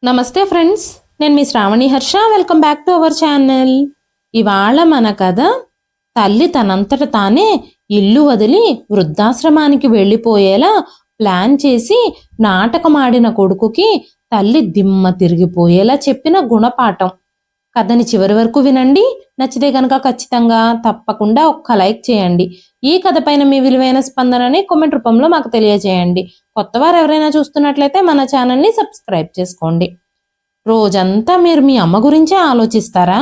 నమస్తే ఫ్రెండ్స్, నేను మీ Sravani Harsha. Welcome back to our channel. ఇవాళ మన కథ తల్లి తనంతట తానే ఇల్లు వదిలి వృద్ధాశ్రమానికి వెళ్ళిపోయేలా ప్లాన్ చేసి నాటకమాడిన కొడుకుకి తల్లి దిమ్మ తిరిగిపోయేలా చెప్పిన గుణపాఠం. కథని చివరి వరకు వినండి. నచ్చితే కనుక ఖచ్చితంగా తప్పకుండా ఒక్క లైక్ చేయండి. ఈ కథ పైన మీ విలువైన స్పందనని కామెంట్ రూపంలో మాకు తెలియజేయండి. కొత్తవారు ఎవరైనా చూస్తున్నట్లయితే మన ఛానల్ని సబ్స్క్రైబ్ చేసుకోండి. రోజంతా మీరు మీ అమ్మ గురించే ఆలోచిస్తారా?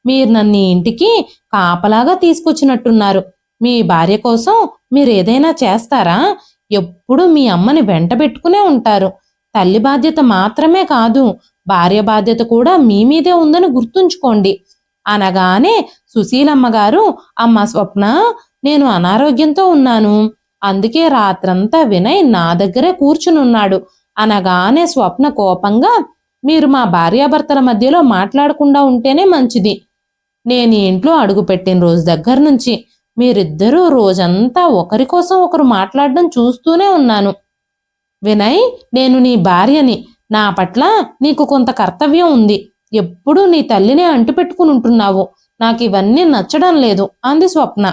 మీరు నన్ను ఇంటికి కాపలాగా తీసుకొచ్చినట్టున్నారు. మీ భార్య కోసం మీరు ఏదైనా చేస్తారా? ఎప్పుడు మీ అమ్మని వెంట పెట్టుకునే ఉంటారు. తల్లి బాధ్యత మాత్రమే కాదు, భార్య బాధ్యత కూడా మీ మీదే ఉందని గుర్తుంచుకోండి అనగానే సుశీలమ్మ గారు, అమ్మ స్వప్న, నేను అనారోగ్యంతో ఉన్నాను, అందుకే రాత్రంతా వినయ్ నా దగ్గరే కూర్చునున్నాడు అనగానే స్వప్న కోపంగా, మీరు మా భార్యాభర్తల మధ్యలో మాట్లాడకుండా ఉంటేనే మంచిది. నేను ఈ ఇంట్లో అడుగుపెట్టిన రోజు దగ్గర నుంచి మీరిద్దరూ రోజంతా ఒకరి కోసం ఒకరు మాట్లాడడం చూస్తూనే ఉన్నాను. వినయ్, నేను నీ భార్యని, నా పట్ల నీకు కొంత కర్తవ్యం ఉంది. ఎప్పుడూ నీ తల్లినే అంటుపెట్టుకుని ఉంటున్నావు. నాకు ఇవన్నీ నచ్చడం లేదు అంది స్వప్న.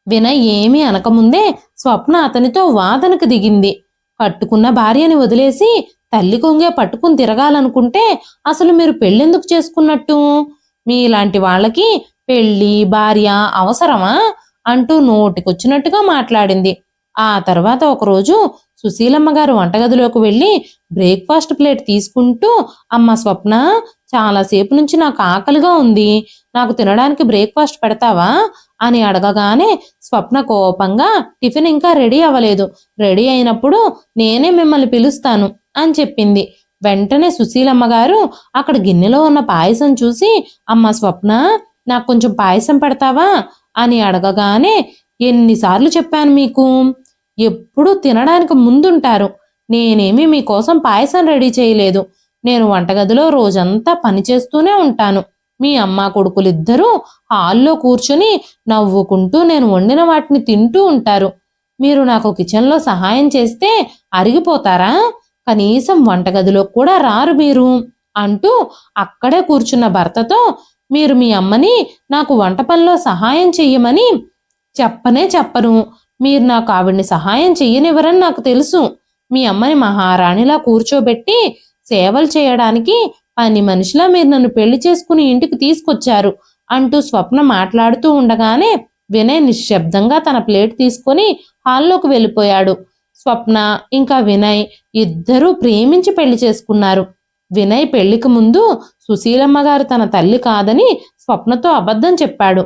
వినయ్ ఏమీ అనకముందే స్వప్న అతనితో వాదనకు దిగింది. కట్టుకున్న భార్యని వదిలేసి తల్లి కొంగే పట్టుకుని తిరగాలనుకుంటే అసలు మీరు పెళ్ళెందుకు చేసుకున్నట్టు? మీలాంటి వాళ్ళకి పెళ్ళి భార్య అవసరమా అంటూ నోటికొచ్చినట్టుగా మాట్లాడింది. ఆ తర్వాత ఒకరోజు సుశీలమ్మ గారు వంటగదిలోకి వెళ్ళి బ్రేక్ఫాస్ట్ ప్లేట్ తీసుకుంటూ, అమ్మ స్వప్న, చాలాసేపు నుంచి నాకు ఆకలిగా ఉంది, నాకు తినడానికి బ్రేక్ఫాస్ట్ పెడతావా అని అడగగానే స్వప్న కోపంగా, టిఫిన్ ఇంకా రెడీ అవ్వలేదు, రెడీ అయినప్పుడు నేనే మిమ్మల్ని పిలుస్తాను అని చెప్పింది. వెంటనే సుశీలమ్మ గారు అక్కడ గిన్నెలో ఉన్న పాయసం చూసి, అమ్మ స్వప్న, నాకు కొంచెం పాయసం పెడతావా అని అడగగానే, ఎన్నిసార్లు చెప్పాను మీకు, ఎప్పుడూ తినడానికి ముందుంటారు. నేనేమీ మీకోసం పాయసం రెడీ చేయలేదు. నేను వంటగదిలో రోజంతా పనిచేస్తూనే ఉంటాను. మీ అమ్మ కొడుకులిద్దరూ హాల్లో కూర్చుని నవ్వుకుంటూ నేను వండిన వాటిని తింటూ ఉంటారు. మీరు నాకు కిచెన్లో సహాయం చేస్తే అరిగిపోతారా? కనీసం వంటగదిలో కూడా రారు మీరు అంటూ అక్కడే కూర్చున్న భర్తతో, మీరు మీ అమ్మని నాకు వంట పనిలో సహాయం చెయ్యమని చెప్పనే చెప్పరు. మీరు నాకు ఆవిడ్ని సహాయం చెయ్యనివ్వరని నాకు తెలుసు. మీ అమ్మని మహారాణిలా కూర్చోబెట్టి సేవలు చేయడానికి పని మనిషిలా మీరు నన్ను పెళ్లి చేసుకుని ఇంటికి తీసుకొచ్చారు అంటూ స్వప్న మాట్లాడుతూ ఉండగానే వినయ్ నిశ్శబ్దంగా తన ప్లేట్ తీసుకొని హాల్లోకి వెళ్ళిపోయాడు. స్వప్న ఇంకా వినయ్ ఇద్దరూ ప్రేమించి పెళ్లి చేసుకున్నారు. వినయ్ పెళ్లికి ముందు సుశీలమ్మ గారు తన తల్లి కాదని స్వప్నతో అబద్ధం చెప్పాడు.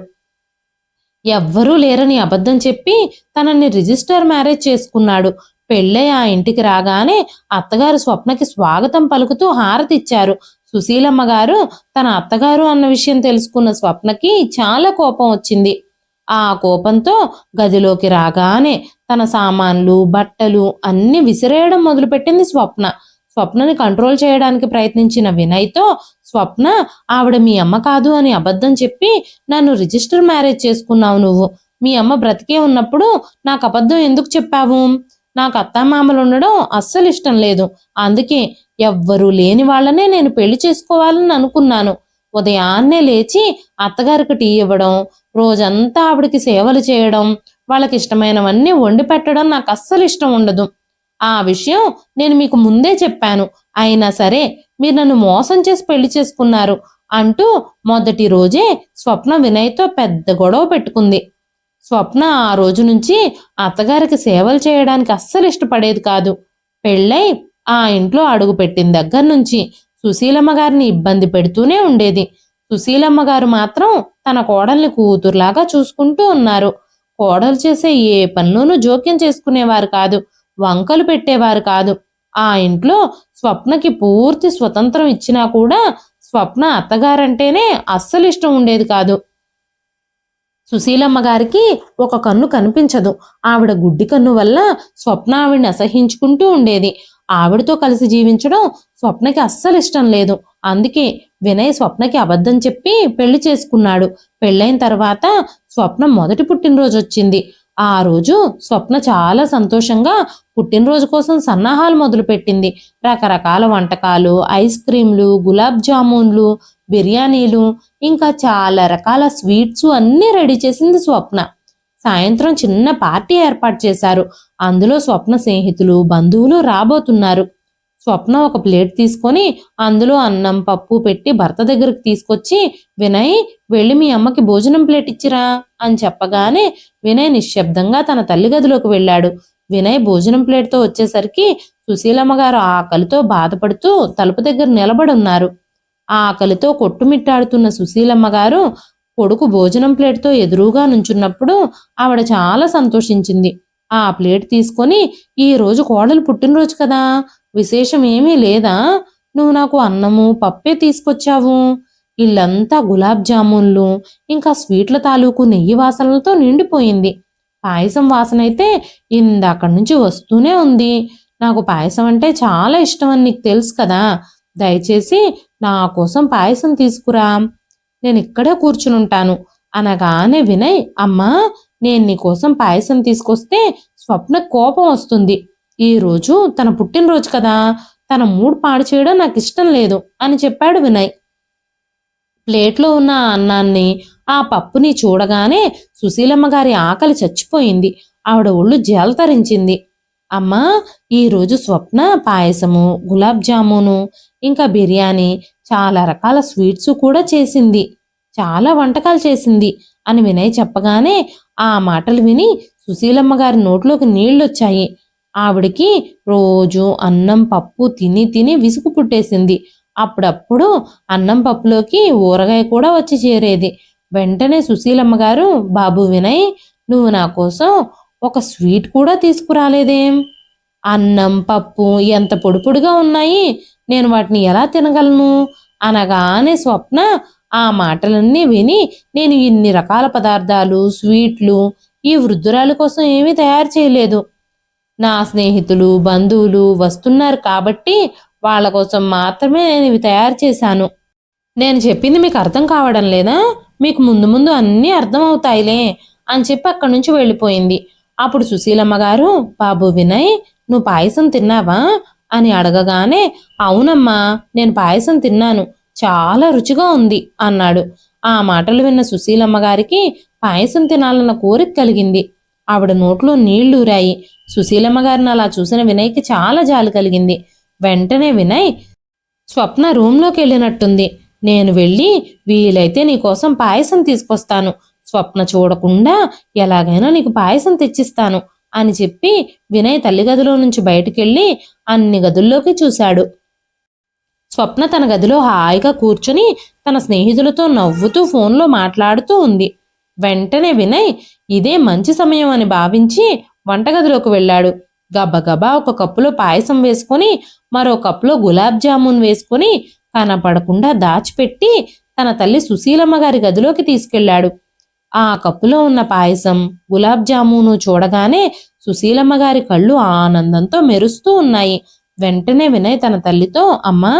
ఎవ్వరూ లేరని అబద్ధం చెప్పి తనని రిజిస్టర్ మ్యారేజ్ చేసుకున్నాడు. పెళ్ళై ఆ ఇంటికి రాగానే అత్తగారు స్వప్నకి స్వాగతం పలుకుతూ హారతిచ్చారు. సుశీలమ్మ గారు తన అత్తగారు అన్న విషయం తెలుసుకున్న స్వప్నకి చాలా కోపం వచ్చింది. ఆ కోపంతో గదిలోకి రాగానే తన సామాన్లు బట్టలు అన్ని విసిరేయడం మొదలుపెట్టింది స్వప్న. స్వప్నని కంట్రోల్ చేయడానికి ప్రయత్నించిన వినయ్తో, స్వప్న, ఆవిడ మీ అమ్మ కాదు అని అబద్ధం చెప్పి నన్ను రిజిస్టర్ మ్యారేజ్ చేసుకున్నావు నువ్వు. మీ అమ్మ బ్రతికే ఉన్నప్పుడు నాకు అబద్ధం ఎందుకు చెప్పావు? నాకు అత్తామామలు ఉండడం అస్సలు ఇష్టం లేదు. అందుకే ఎవ్వరూ లేని వాళ్ళనే నేను పెళ్లి చేసుకోవాలని అనుకున్నాను. ఉదయాన్నే లేచి అత్తగారికి టీ ఇవ్వడం, రోజంతా ఆవిడకి సేవలు చేయడం, వాళ్ళకి ఇష్టమైనవన్నీ వండి పెట్టడం నాకు అస్సలు ఇష్టం ఉండదు. ఆ విషయం నేను మీకు ముందే చెప్పాను. అయినా సరే మీరు నన్ను మోసం చేసి పెళ్లి చేసుకున్నారు అంటూ మొదటి రోజే స్వప్న వినయ్తో పెద్ద గొడవ పెట్టుకుంది. స్వప్న ఆ రోజు నుంచి అత్తగారికి సేవలు చేయడానికి అస్సలు ఇష్టపడేది కాదు. పెళ్ళై ఆ ఇంట్లో అడుగుపెట్టిన దగ్గర నుంచి సుశీలమ్మ గారిని ఇబ్బంది పెడుతూనే ఉండేది. సుశీలమ్మ గారు మాత్రం తన కోడల్ని కూతురులాగా చూసుకుంటూ ఉన్నారు. కోడలు చేసే ఏ పనిలోనూ జోక్యం చేసుకునేవారు కాదు, వంకలు పెట్టేవారు కాదు. ఆ ఇంట్లో స్వప్నకి పూర్తి స్వతంత్రం ఇచ్చినా కూడా స్వప్న అత్తగారంటేనే అస్సలు ఇష్టం ఉండేది కాదు. సుశీలమ్మ గారికి ఒక కన్ను కనిపించదు. ఆవిడ గుడ్డి కన్ను వల్ల స్వప్న ఆవిడ్ని అసహించుకుంటూ ఉండేది. ఆవిడతో కలిసి జీవించడం స్వప్నకి అస్సలు ఇష్టం లేదు. అందుకే వినయ్ స్వప్నకి అబద్ధం చెప్పి పెళ్లి చేసుకున్నాడు. పెళ్ళైన తర్వాత స్వప్న మొదటి పుట్టినరోజు వచ్చింది. ఆ రోజు స్వప్న చాలా సంతోషంగా పుట్టినరోజు కోసం సన్నాహాలు మొదలుపెట్టింది. రకరకాల వంటకాలు, ఐస్ క్రీంలు, గులాబ్ జామున్లు, బిర్యానీలు, ఇంకా చాలా రకాల స్వీట్స్ అన్నీ రెడీ చేసింది స్వప్న. సాయంత్రం చిన్న పార్టీ ఏర్పాటు చేశారు. అందులో స్వప్న స్నేహితులు, బంధువులు రాబోతున్నారు. స్వప్న ఒక ప్లేట్ తీసుకొని అందులో అన్నం, పప్పు పెట్టి భర్త దగ్గరికి తీసుకొచ్చి, వినయ్, వెళ్ళి మీ అమ్మకి భోజనం ప్లేట్ ఇచ్చిరా అని చెప్పగానే వినయ్ నిశ్శబ్దంగా తన తల్లి గదిలోకి వెళ్ళాడు. వినయ్ భోజనం ప్లేట్తో వచ్చేసరికి సుశీలమ్మ గారు ఆకలితో బాధపడుతూ తలుపు దగ్గర నిలబడి ఉన్నారు. ఆకలితో కొట్టుమిట్టాడుతున్న సుశీలమ్మ గారు కొడుకు భోజనం ప్లేట్తో ఎదురుగా నుంచున్నప్పుడు ఆవిడ చాలా సంతోషించింది. ఆ ప్లేట్ తీసుకొని, ఈ రోజు కోడలు పుట్టినరోజు కదా, విశేషం ఏమీ లేదా? నువ్వు నాకు అన్నము, పప్పే తీసుకొచ్చావు. ఇల్లంతా గులాబ్ జామున్లు, ఇంకా స్వీట్ల తాలూకు నెయ్యి వాసనలతో నిండిపోయింది. పాయసం వాసన అయితే ఇందాకడి నుంచి వస్తూనే ఉంది. నాకు పాయసం అంటే చాలా ఇష్టం అని నీకు తెలుసు కదా. దయచేసి నా కోసం పాయసం తీసుకురా, నేను ఇక్కడే కూర్చునుంటాను అనగానే వినయ్, అమ్మా, నేను నీకోసం పాయసం తీసుకొస్తే స్వప్న కోపం వస్తుంది. ఈరోజు తన పుట్టినరోజు కదా, తన మూడ్ పాడు చేయడం నాకు ఇష్టం లేదు అని చెప్పాడు వినయ్. ప్లేట్లో ఉన్న అన్నాన్ని, ఆ పప్పుని చూడగానే సుశీలమ్మ గారి ఆకలి చచ్చిపోయింది. ఆవిడ ఒళ్ళు జలతరించింది. అమ్మా, ఈరోజు స్వప్న పాయసము, గులాబ్ జామును, ఇంకా బిర్యానీ, చాలా రకాల స్వీట్స్ కూడా చేసింది, చాలా వంటకాలు చేసింది అని వినయ్ చెప్పగానే ఆ మాటలు విని సుశీలమ్మ గారి నోట్లోకి నీళ్లొచ్చాయి. ఆవిడికి రోజు అన్నం పప్పు తిని తిని విసుగు పుట్టేసింది. అప్పుడప్పుడు అన్నం పప్పులోకి ఊరగాయ కూడా వచ్చి చేరేది. వెంటనే సుశీలమ్మ గారు, బాబు వినయ్, నువ్వు నా కోసం ఒక స్వీట్ కూడా తీసుకురాలేదేం? అన్నం పప్పు ఎంత పొడి పొడిగా ఉన్నాయి, నేను వాటిని ఎలా తినగలను అనగానే స్వప్న ఆ మాటలన్నీ విని, నేను ఇన్ని రకాల పదార్థాలు, స్వీట్లు ఈ వృద్ధురాలి కోసం ఏమీ తయారు చేయలేదు. నా స్నేహితులు, బంధువులు వస్తున్నారు కాబట్టి వాళ్ళ కోసం మాత్రమే నేను ఇవి తయారు చేశాను. నేను చెప్పింది మీకు అర్థం కావడం లేదా? మీకు ముందు ముందు అన్నీ అర్థమవుతాయిలే అని చెప్పి అక్కడి నుంచి వెళ్ళిపోయింది. అప్పుడు సుశీలమ్మ గారు, బాబు వినయ్, నువ్వు పాయసం తిన్నావా అని అడగగానే, అవునమ్మా, నేను పాయసం తిన్నాను, చాలా రుచిగా ఉంది అన్నాడు. ఆ మాటలు విన్న సుశీలమ్మ గారికి పాయసం తినాలన్న కోరిక కలిగింది. ఆవిడ నోట్లో నీళ్లూరాయి. సుశీలమ్మ గారిని అలా చూసిన వినయ్కి చాలా జాలి కలిగింది. వెంటనే వినయ్, స్వప్న రూంలోకి వెళ్ళినట్టుంది, నేను వెళ్ళి వీలైతే నీకోసం పాయసం తీసుకొస్తాను, స్వప్న చూడకుండా ఎలాగైనా నీకు పాయసం తెచ్చిస్తాను అని చెప్పి వినయ్ తల్లి గదిలో నుంచి బయటికెళ్ళి అన్ని గదుల్లోకి చూశాడు. స్వప్న తన గదిలో హాయిగా కూర్చుని తన స్నేహితులతో నవ్వుతూ ఫోన్లో మాట్లాడుతూ ఉంది. వెంటనే వినయ్ ఇదే మంచి సమయం అని భావించి వంటగదిలోకి వెళ్ళాడు. గబగబా ఒక కప్పులో పాయసం వేసుకొని మరో కప్పులో గులాబ్ జామున్ వేసుకొని కనపడకుండా దాచిపెట్టి తన తల్లి సుశీలమ్మ గారి గదిలోకి తీసుకెళ్లాడు. ఆ కప్పులో ఉన్న పాయసం, గులాబ్ జామును చూడగానే సుశీలమ్మ గారి కళ్ళు ఆనందంతో మెరుస్తూ ఉన్నాయి. వెంటనే వినయ్ తన తల్లితో, అమ్మా,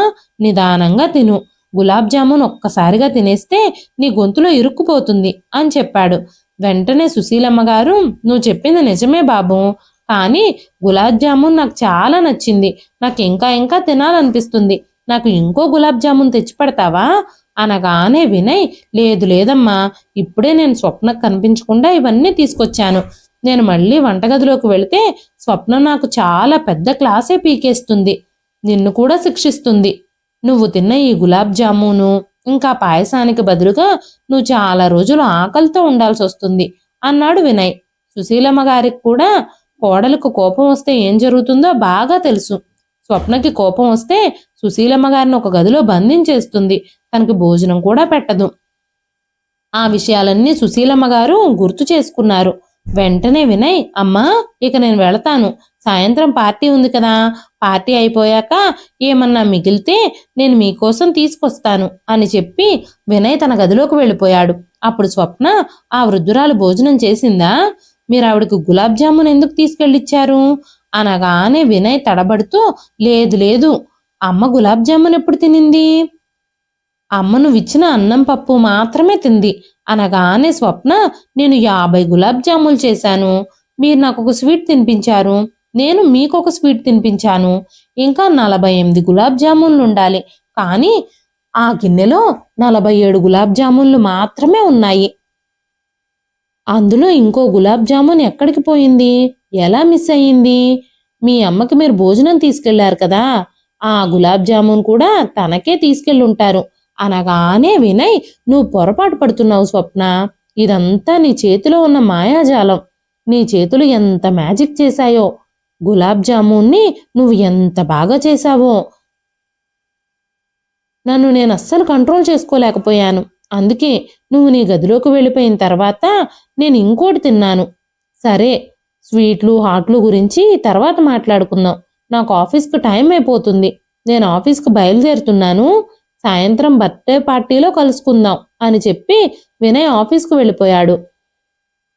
నిదానంగా తిను, గులాబ్ జామున్ ఒక్కసారిగా తినేస్తే నీ గొంతులో ఇరుక్కుపోతుంది అని చెప్పాడు. వెంటనే సుశీలమ్మ గారు, నువ్వు చెప్పింది నిజమే బాబు, కానీ గులాబ్ జామున్ నాకు చాలా నచ్చింది, నాకు ఇంకా ఇంకా తినాలనిపిస్తుంది, నాకు ఇంకో గులాబ్ జామున్ తెచ్చి పెడతావా అనగానే వినయ్, లేదు లేదమ్మా, ఇప్పుడే నేను స్వప్నకు కనిపించకుండా ఇవన్నీ తీసుకొచ్చాను, నేను మళ్ళీ వంటగదిలోకి వెళితే స్వప్న నాకు చాలా పెద్ద క్లాసే పీకేస్తుంది, నిన్ను కూడా శిక్షిస్తుంది. నువ్వు తిన్న ఈ గులాబ్ జామును ఇంకా పాయసానికి బదులుగా నువ్వు చాలా రోజులు ఆకలితో ఉండాల్సి వస్తుంది అన్నాడు వినయ్. సుశీలమ్మ గారికి కూడా కోడలకు కోపం వస్తే ఏం జరుగుతుందో బాగా తెలుసు. స్వప్నకి కోపం వస్తే సుశీలమ్మ గారిని ఒక గదిలో బంధించేస్తుంది, తనకి భోజనం కూడా పెట్టదు. ఆ విషయాలన్నీ సుశీలమ్మ గారు గుర్తు చేసుకున్నారు. వెంటనే వినయ్, అమ్మా, ఇక నేను వెళతాను, సాయంత్రం పార్టీ ఉంది కదా, పార్టీ అయిపోయాక ఏమన్నా మిగిలితే నేను మీకోసం తీసుకొస్తాను అని చెప్పి వినయ్ తన గదిలోకి వెళ్ళిపోయాడు. అప్పుడు స్వప్న, ఆ వృద్ధురాలు భోజనం చేసిందా? మీరు ఆవిడకు గులాబ్ జామున్ ఎందుకు తీసుకెళ్ళిచ్చారు అనగానే వినయ్ తడబడుతూ, లేదు లేదు, అమ్మ గులాబ్ జామున్ ఎప్పుడు తినింది? అమ్మ నువ్విచ్చిన అన్నం పప్పు మాత్రమే తింది అనగానే స్వప్న, నేను 50 గులాబ్ జాములు చేశాను, మీరు నాకు ఒక స్వీట్ తినిపించారు, నేను మీకొక స్వీట్ తినిపించాను. ఇంకా 48 గులాబ్ జామున్లు ఉండాలి. కానీ ఆ గిన్నెలో 47 గులాబ్ జామున్లు మాత్రమే ఉన్నాయి. అందులో ఇంకో గులాబ్ జామున్ ఎక్కడికి పోయింది? ఎలా మిస్ అయ్యింది? మీ అమ్మకి మీరు భోజనం తీసుకెళ్లారు కదా, ఆ గులాబ్ జామున్ కూడా తనకే తీసుకెళ్ళుంటారు అనగానే వినయ్, నువ్వు పొరపాటు పడుతున్నావు స్వప్న. ఇదంతా నీ చేతిలో ఉన్న మాయాజాలం. నీ చేతులు ఎంత మ్యాజిక్ చేశాయో. గులాబ్ జామున్ని నువ్వు ఎంత బాగా చేశావో. నన్ను నేను అస్సలు కంట్రోల్ చేసుకోలేకపోయాను. అందుకే నువ్వు నీ గదిలోకి వెళ్ళిపోయిన తర్వాత నేను ఇంకోటి తిన్నాను. సరే, స్వీట్లు హాట్లు గురించి తర్వాత మాట్లాడుకుందాం. నాకు ఆఫీస్కి టైం అయిపోతుంది. నేను ఆఫీస్కి బయలుదేరుతున్నాను. సాయంత్రం బర్త్డే పార్టీలో కలుసుకుందాం అని చెప్పి వినయ్ ఆఫీస్కు వెళ్ళిపోయాడు.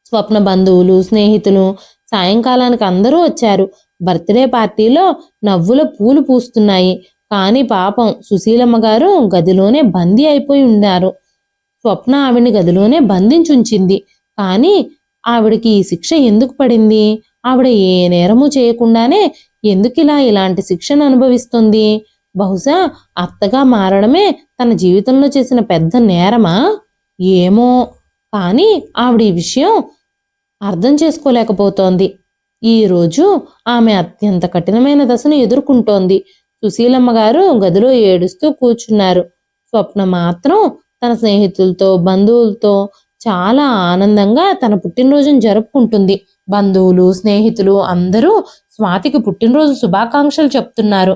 స్వప్న బంధువులు, స్నేహితులు సాయంకాలానికి అందరూ వచ్చారు. బర్త్డే పార్టీలో నవ్వుల పూలు పూస్తున్నాయి. కానీ పాపం సుశీలమ్మ గారు గదిలోనే బందీ అయిపోయి ఉన్నారు. స్వప్న ఆవిడ్ని గదిలోనే బంధించుంచింది. కానీ ఆవిడికి ఈ శిక్ష ఎందుకు పడింది? ఆవిడ ఏ నేరము చేయకుండానే ఎందుకిలా ఇలాంటి శిక్షను అనుభవిస్తుంది? బహుశా అత్తగా మారడమే తన జీవితంలో చేసిన పెద్ద నేరమా? ఏమో. కానీ ఆవిడ ఈ విషయం అర్థం చేసుకోలేకపోతోంది. ఈరోజు ఆమె అత్యంత కఠినమైన దశను ఎదుర్కొంటోంది. సుశీలమ్మ గారు గదిలో ఏడుస్తూ కూర్చున్నారు. స్వప్న మాత్రం తన స్నేహితులతో, బంధువులతో చాలా ఆనందంగా తన పుట్టినరోజును జరుపుకుంటుంది. బంధువులు, స్నేహితులు అందరూ స్వాతికి పుట్టినరోజు శుభాకాంక్షలు చెప్తున్నారు.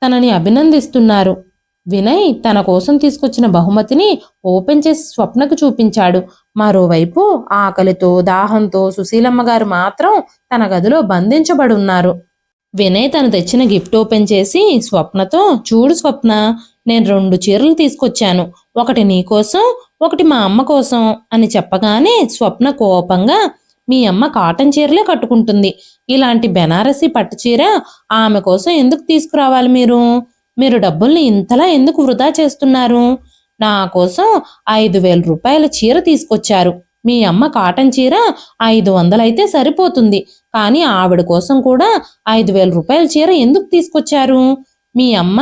తనని అభినందిస్తున్నారు. వినయ్ తన కోసం తీసుకొచ్చిన బహుమతిని ఓపెన్ చేసి స్వప్నకు చూపించాడు. మరోవైపు ఆకలితో, దాహంతో సుశీలమ్మ గారు మాత్రం తన గదిలో బంధించబడి ఉన్నారు. వినయ్ తను తెచ్చిన గిఫ్ట్ ఓపెన్ చేసి స్వప్నతో, చూడు స్వప్న, నేను 2 చీరలు తీసుకొచ్చాను. ఒకటి నీకోసం, ఒకటి మా అమ్మ కోసం అని చెప్పగానే స్వప్న కోపంగా, మీ అమ్మ కాటన్ చీరలే కట్టుకుంటుంది. ఇలాంటి బెనారసి పట్టు చీర ఆమె కోసం ఎందుకు తీసుకురావాలి? మీరు డబ్బుల్ని ఇంతలా ఎందుకు వృధా చేస్తున్నారు? నా కోసం 5,000 రూపాయల చీర తీసుకొచ్చారు. మీ అమ్మ కాటన్ చీర 500 అయితే సరిపోతుంది. కానీ ఆవిడ కోసం కూడా 5,000 రూపాయల చీర ఎందుకు తీసుకొచ్చారు? మీ అమ్మ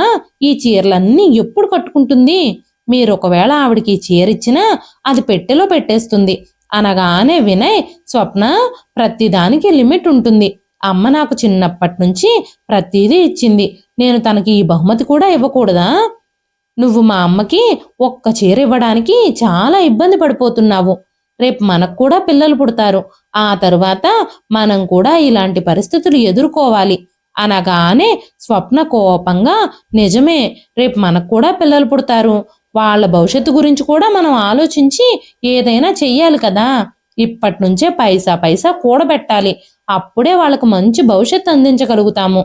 ఈ చీరలన్నీ ఎప్పుడు కట్టుకుంటుంది? మీరు ఒకవేళ ఆవిడికి ఈ చీర ఇచ్చినా అది పెట్టెలో పెట్టేస్తుంది అనగానే వినయ్, స్వప్న, ప్రతిదానికి లిమిట్ ఉంటుంది. అమ్మ నాకు చిన్నప్పటి నుంచి ప్రతిదీ ఇచ్చింది. నేను తనకి ఈ బహుమతి కూడా ఇవ్వకూడదా? నువ్వు మా అమ్మకి ఒక్క చీర ఇవ్వడానికి చాలా ఇబ్బంది పడిపోతున్నావు. రేపు మనకు కూడా పిల్లలు పుడతారు. ఆ తరువాత మనం కూడా ఇలాంటి పరిస్థితులు ఎదుర్కోవాలి అనగానే స్వప్న కోపంగా, నిజమే, రేపు మనకు కూడా పిల్లలు పుడతారు. వాళ్ళ భవిష్యత్తు గురించి కూడా మనం ఆలోచించి ఏదైనా చెయ్యాలి కదా. ఇప్పటి నుంచే పైసా పైసా కూడబెట్టాలి. అప్పుడే వాళ్ళకు మంచి భవిష్యత్తు అందించగలుగుతాము.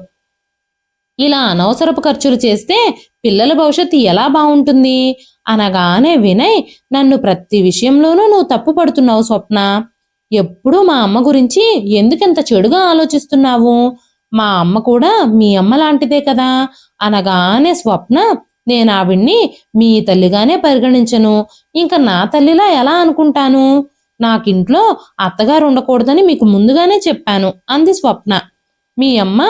ఇలా అనవసరపు ఖర్చులు చేస్తే పిల్లల భవిష్యత్తు ఎలా బాగుంటుంది అనగానే వినయ్, నన్ను ప్రతి విషయంలోనూ నువ్వు తప్పు పడుతున్నావు స్వప్న. ఎప్పుడూ మా అమ్మ గురించి ఎందుకింత చెడుగా ఆలోచిస్తున్నావు? మా అమ్మ కూడా మీ అమ్మ లాంటిదే కదా అనగానే స్వప్న, నేను ఆవిడ్ని మీ తల్లిగానే పరిగణించను. ఇంకా నా తల్లిలా ఎలా అనుకుంటాను? నాకింట్లో అత్తగారు ఉండకూడదని మీకు ముందుగానే చెప్పాను అంది స్వప్న. మీ అమ్మ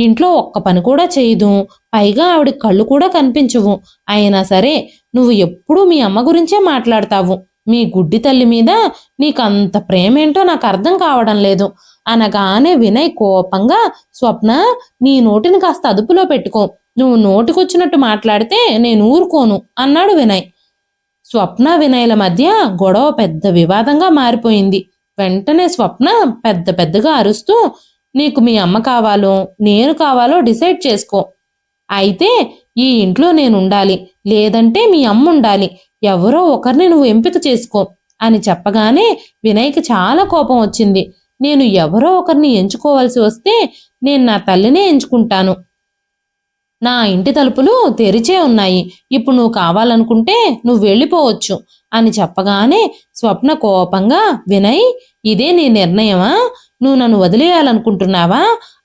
ఇంట్లో ఒక్క పని కూడా చేయదు. పైగా ఆవిడ కళ్ళు కూడా కనిపించవు. అయినా సరే నువ్వు ఎప్పుడూ మీ అమ్మ గురించే మాట్లాడతావు. మీ గుడ్డి తల్లి మీద నీకంత ప్రేమేంటో నాకు అర్థం కావడం లేదు అనగానే వినయ్ కోపంగా, స్వప్న, నీ నోటిని కాస్త అదుపులో పెట్టుకో. నువ్వు నోటికొచ్చినట్టు మాట్లాడితే నేను ఊరుకోను అన్నాడు వినయ్. స్వప్న వినయ్ల మధ్య గొడవ పెద్ద వివాదంగా మారిపోయింది. వెంటనే స్వప్న పెద్ద పెద్దగా అరుస్తూ, నీకు మీ అమ్మ కావాలో నేను కావాలో డిసైడ్ చేసుకో. అయితే ఈ ఇంట్లో నేను ఉండాలి, లేదంటే మీ అమ్మ ఉండాలి. ఎవరో ఒకరిని నువ్వు ఎంపిక చేసుకో అని చెప్పగానే వినయ్కి చాలా కోపం వచ్చింది. నేను ఎవరో ఒకరిని ఎంచుకోవాల్సి వస్తే నేను నా తల్లినే ఎంచుకుంటాను. నా ఇంటి తలుపులు తెరిచే ఉన్నాయి. ఇప్పుడు నువ్వు కావాలనుకుంటే నువ్వు వెళ్ళిపోవచ్చు అని చెప్పగానే స్వప్న కోపంగా, వినయ్, ఇదే నీ నిర్ణయమా? నువ్వు నన్ను వదిలేయాలనుకుంటున్నావా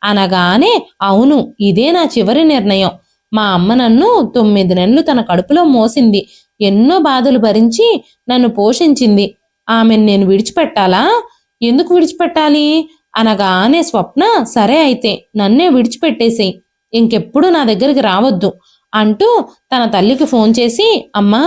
అనగానే, అవును, ఇదే నా చివరి నిర్ణయం. మా అమ్మ నన్ను 9 నెలలు తన కడుపులో మోసింది. ఎన్నో బాధలు భరించి నన్ను పోషించింది. ఆమెను నేను విడిచిపెట్టాలా? ఎందుకు విడిచిపెట్టాలి? అనగానే స్వప్న సరే అయితే నన్నే విడిచిపెట్టేసేయ్, ఇంకెప్పుడు నా దగ్గరికి రావద్దు అంటూ తన తల్లికి ఫోన్ చేసి, అమ్మా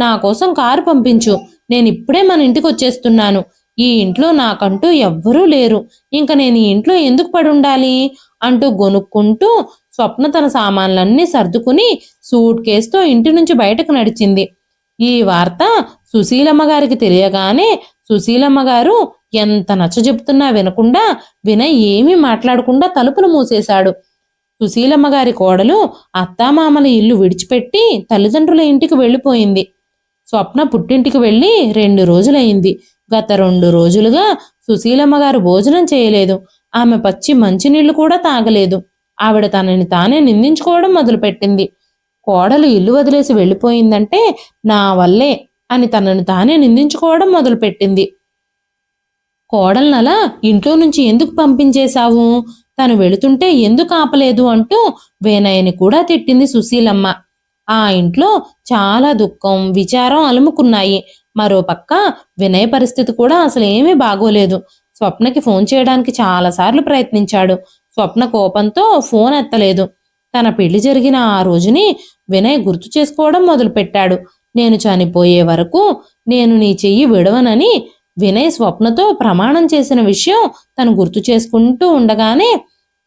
నా కోసం కారు పంపించు, నేను ఇప్పుడే మన ఇంటికి వచ్చేస్తున్నాను, ఈ ఇంట్లో నాకంటూ ఎవ్వరూ లేరు, ఇంక నేను ఈ ఇంట్లో ఎందుకు పడి ఉండాలి అంటూ గొనుక్కుంటూ స్వప్న తన సామాన్లన్నీ సర్దుకుని సూట్ కేసుతో ఇంటి నుంచి బయటకు నడిచింది. ఈ వార్త సుశీలమ్మ గారికి తెలియగానే సుశీలమ్మ గారు ఎంత నచ్చజెప్తున్నా వినకుండా వినయ్ ఏమీ మాట్లాడకుండా తలుపులు మూసేశాడు. సుశీలమ్మ గారి కోడలు అత్తామామల ఇల్లు విడిచిపెట్టి తల్లిదండ్రుల ఇంటికి వెళ్ళిపోయింది. స్వప్న పుట్టింటికి వెళ్ళి 2 రోజులయ్యింది. గత 2 రోజులుగా సుశీలమ్మ గారు భోజనం చేయలేదు. ఆమె పచ్చి మంచినీళ్లు కూడా తాగలేదు. ఆవిడ తనని తానే నిందించుకోవడం మొదలుపెట్టింది. కోడలు ఇల్లు వదిలేసి వెళ్ళిపోయిందంటే నా వల్లే అని తనని తానే నిందించుకోవడం మొదలుపెట్టింది. కోడల్నలా ఇంట్లో నుంచి ఎందుకు పంపించేశావు, తను వెళుతుంటే ఎందుకు ఆపలేదు అంటూ వేనయ్యని కూడా తిట్టింది సుశీలమ్మ. ఆ ఇంట్లో చాలా దుఃఖం, విచారం అలుముకున్నాయి. మరోపక్క వినయ్ పరిస్థితి కూడా అసలు ఏమీ బాగోలేదు. స్వప్నకి ఫోన్ చేయడానికి చాలాసార్లు ప్రయత్నించాడు. స్వప్న కోపంతో ఫోన్ ఎత్తలేదు. తన పెళ్లి జరిగిన ఆ రోజుని వినయ్ గుర్తు చేసుకోవడం మొదలుపెట్టాడు. నేను చనిపోయే వరకు నేను నీ చెయ్యి విడవనని వినయ్ స్వప్నతో ప్రమాణం చేసిన విషయం తను గుర్తు చేసుకుంటూ ఉండగానే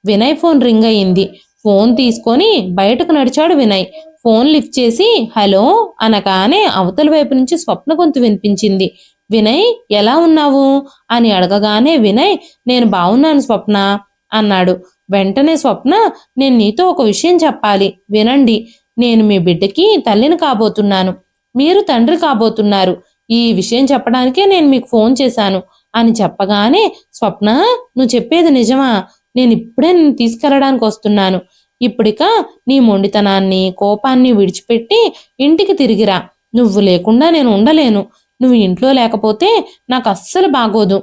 వినయ్ ఫోన్ రింగ్ అయింది. ఫోన్ తీసుకొని బయటకు నడిచాడు వినయ్. ఫోన్ లిఫ్ట్ చేసి హలో అనగానే అవతల వైపు నుంచి స్వప్న గొంతు వినిపించింది. వినయ్ ఎలా ఉన్నావు అని అడగగానే వినయ్ నేను బాగున్నాను స్వప్న అన్నాడు. వెంటనే స్వప్న నేను నీతో ఒక విషయం చెప్పాలి, వినండి. నేను మీ బిడ్డకి తల్లిని కాబోతున్నాను, మీరు తండ్రి కాబోతున్నారు. ఈ విషయం చెప్పడానికే నేను మీకు ఫోన్ చేశాను అని చెప్పగానే స్వప్న నువ్వు చెప్పేది నిజమా, నేను ఇప్పుడే నిన్ను తీసుకెళ్ళడానికి వస్తున్నాను. ఇప్పుడిక నీ మొండితనాన్ని కోపాన్ని విడిచిపెట్టి ఇంటికి తిరిగిరా. నువ్వు లేకుండా నేను ఉండలేను. నువ్వు ఇంట్లో లేకపోతే నాకు అస్సలు బాగోదు.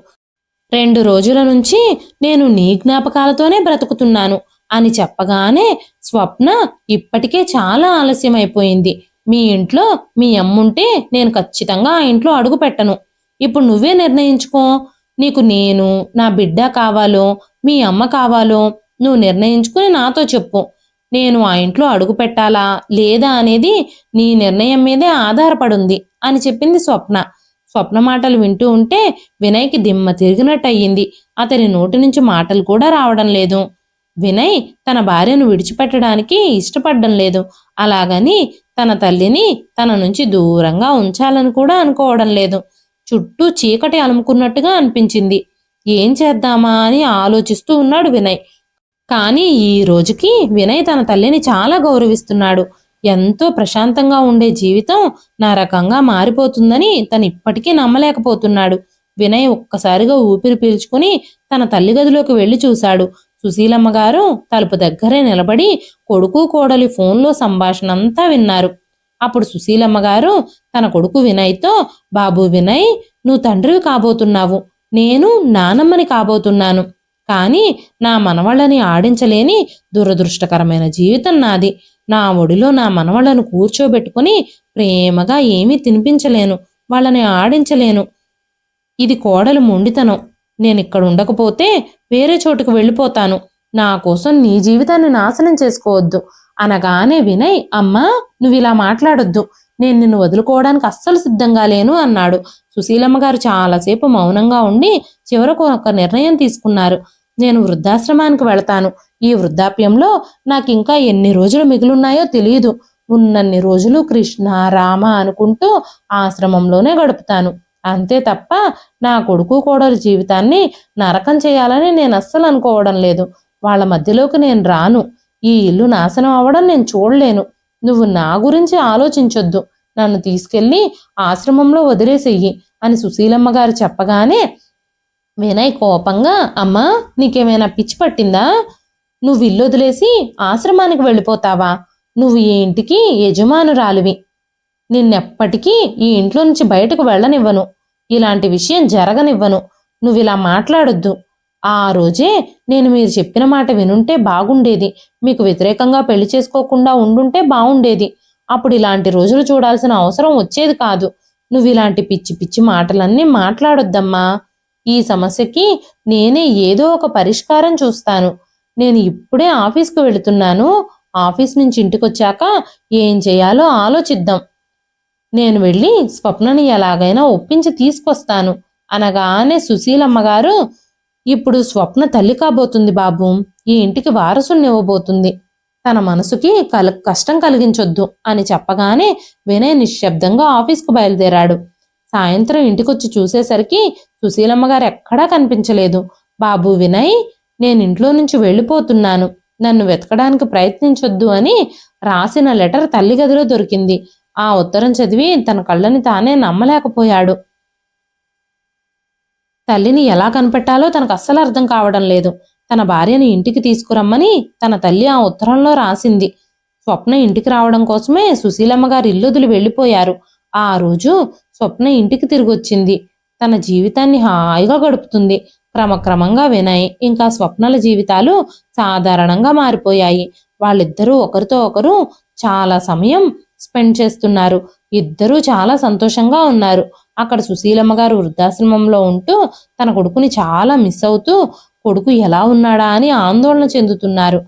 2 రోజుల నుంచి నేను నీ జ్ఞాపకాలతోనే బ్రతుకుతున్నాను అని చెప్పగానే స్వప్న ఇప్పటికే చాలా ఆలస్యమైపోయింది. మీ ఇంట్లో మీ అమ్ముంటే నేను ఖచ్చితంగా ఆ ఇంట్లో అడుగు పెట్టను. ఇప్పుడు నువ్వే నిర్ణయించుకో. నీకు నేను నా బిడ్డ కావాలో మీ అమ్మ కావాలో నువ్వు నిర్ణయించుకుని నాతో చెప్పు. నేను ఆ ఇంట్లో అడుగు పెట్టాలా లేదా అనేది నీ నిర్ణయం మీదే ఆధారపడుంది అని చెప్పింది స్వప్న. స్వప్న మాటలు వింటూ ఉంటే వినయ్కి దిమ్మ తిరిగినట్టయింది. అతని నోటి నుంచి మాటలు కూడా రావడం లేదు. వినయ్ తన భార్యను విడిచిపెట్టడానికి ఇష్టపడడం లేదు. అలాగని తన తల్లిని తన నుంచి దూరంగా ఉంచాలని కూడా అనుకోవడం లేదు. చుట్టూ చీకటి అలుముకున్నట్టుగా అనిపించింది. ఏం చేద్దామా అని ఆలోచిస్తూ ఉన్నాడు వినయ్. కానీ ఈ రోజుకి వినయ్ తన తల్లిని చాలా గౌరవిస్తున్నాడు. ఎంతో ప్రశాంతంగా ఉండే జీవితం నరకంగా మారిపోతుందని తను ఇప్పటికీ నమ్మలేకపోతున్నాడు. వినయ్ ఒక్కసారిగా ఊపిరి పీల్చుకుని తన తల్లి గదిలోకి వెళ్లి చూశాడు. సుశీలమ్మ గారు తలుపు దగ్గరే నిలబడి కొడుకు కోడలి ఫోన్లో సంభాషణ అంతా విన్నారు. అప్పుడు సుశీలమ్మ గారు తన కొడుకు వినయ్తో, బాబు వినయ్, నువ్వు తండ్రివి కాబోతున్నావు, నేను నానమ్మని కాబోతున్నాను. కానీ నా మనవళ్ళని ఆడించలేని దురదృష్టకరమైన జీవితం నాది. నా ఒడిలో నా మనవళ్లను కూర్చోబెట్టుకుని ప్రేమగా ఏమీ తినిపించలేను, వాళ్ళని ఆడించలేను. ఇది కోడలు మొండితనం. నేనిక్కడ ఉండకపోతే వేరే చోటుకు వెళ్ళిపోతాను. నా కోసం నీ జీవితాన్ని నాశనం చేసుకోవద్దు అనగానే వినయ్, అమ్మా నువ్విలా మాట్లాడొద్దు, నేను నిన్ను వదులుకోవడానికి అస్సలు సిద్ధంగా లేను అన్నాడు. సుశీలమ్మ గారు చాలాసేపు మౌనంగా ఉండి చివరకు ఒక నిర్ణయం తీసుకున్నారు. నేను వృద్ధాశ్రమానికి వెళతాను. ఈ వృద్ధాప్యంలో నాకు ఇంకా ఎన్ని రోజులు మిగిలిన్నాయో తెలియదు. ఉన్నన్ని రోజులు కృష్ణ రామ అనుకుంటూ ఆశ్రమంలోనే గడుపుతాను. అంతే తప్ప నా కొడుకు కోడలు జీవితాన్ని నరకం చేయాలని నేను అస్సలు అనుకోవడం లేదు. వాళ్ళ మధ్యలోకి నేను రాను. ఈ ఇల్లు నాశనం అవ్వడం నేను చూడలేను. నువ్వు నా గురించి ఆలోచించొద్దు. నన్ను తీసుకెళ్లి ఆశ్రమంలో వదిలేసెయ్యి అని సుశీలమ్మ గారు చెప్పగానే వినయ్ కోపంగా, అమ్మా నీకేమైనా పిచ్చి పట్టిందా? నువ్వు ఇల్లు వదిలేసి ఆశ్రమానికి వెళ్ళిపోతావా? నువ్వు ఈ ఇంటికి యజమానురాలివి. నిన్నెప్పటికీ ఈ ఇంట్లో నుంచి బయటకు వెళ్ళనివ్వను. ఇలాంటి విషయం జరగనివ్వను. నువ్విలా మాట్లాడొద్దు. ఆ రోజే నేను మీరు చెప్పిన మాట వినుంటే బాగుండేది. మీకు వ్యతిరేకంగా పెళ్లి చేసుకోకుండా ఉండుంటే బాగుండేది. అప్పుడు ఇలాంటి రోజులు చూడాల్సిన అవసరం వచ్చేది కాదు. నువ్వు ఇలాంటి పిచ్చి పిచ్చి మాటలన్నీ మాట్లాడొద్దమ్మా. ఈ సమస్యకి నేనే ఏదో ఒక పరిష్కారం చూస్తాను. నేను ఇప్పుడే ఆఫీస్కి వెళుతున్నాను. ఆఫీస్ నుంచి ఇంటికొచ్చాక ఏం చేయాలో ఆలోచిద్దాం. నేను వెళ్ళి స్వప్నని ఎలాగైనా ఒప్పించి తీసుకొస్తాను అనగానే సుశీలమ్మ గారు, ఇప్పుడు స్వప్న తల్లి కాబోతుంది బాబు. ఈ ఇంటికి వారసుని ఇవ్వబోతుంది. తన మనసుకి కష్టం కలిగించొద్దు అని చెప్పగానే వినయ్ నిశ్శబ్దంగా ఆఫీస్కు బయలుదేరాడు. సాయంత్రం ఇంటికొచ్చి చూసేసరికి సుశీలమ్మ గారు ఎక్కడా కనిపించలేదు. బాబు వినయ్, నేను ఇంట్లో నుంచి వెళ్ళిపోతున్నాను, నన్ను వెతకడానికి ప్రయత్నించొద్దు అని రాసిన లెటర్ తల్లి గదిలో దొరికింది. ఆ ఉత్తరం చదివి తన కళ్ళని తానే నమ్మలేకపోయాడు. తల్లిని ఎలా కనిపెట్టాలో తనకు అస్సలు అర్థం కావడం లేదు. తన భార్యని ఇంటికి తీసుకురమ్మని తన తల్లి ఆ ఉత్తరంలో రాసింది. స్వప్న ఇంటికి రావడం కోసమే సుశీలమ్మ గారు ఇల్లుదులు వెళ్ళిపోయారు. ఆ రోజు స్వప్న ఇంటికి తిరిగొచ్చింది. తన జీవితాన్ని హాయిగా గడుపుతుంది. క్రమక్రమంగా వినయ్ ఇంకా స్వప్నల జీవితాలు సాధారణంగా మారిపోయాయి. వాళ్ళిద్దరూ ఒకరితో ఒకరు చాలా సమయం స్పెండ్ చేస్తున్నారు. ఇద్దరూ చాలా సంతోషంగా ఉన్నారు. అక్కడ సుశీలమ్మ గారు వృద్ధాశ్రమంలో ఉంటూ తన కొడుకుని చాలా మిస్ అవుతూ కొడుకు ఎలా ఉన్నాడా అని ఆందోళన చెందుతున్నారు.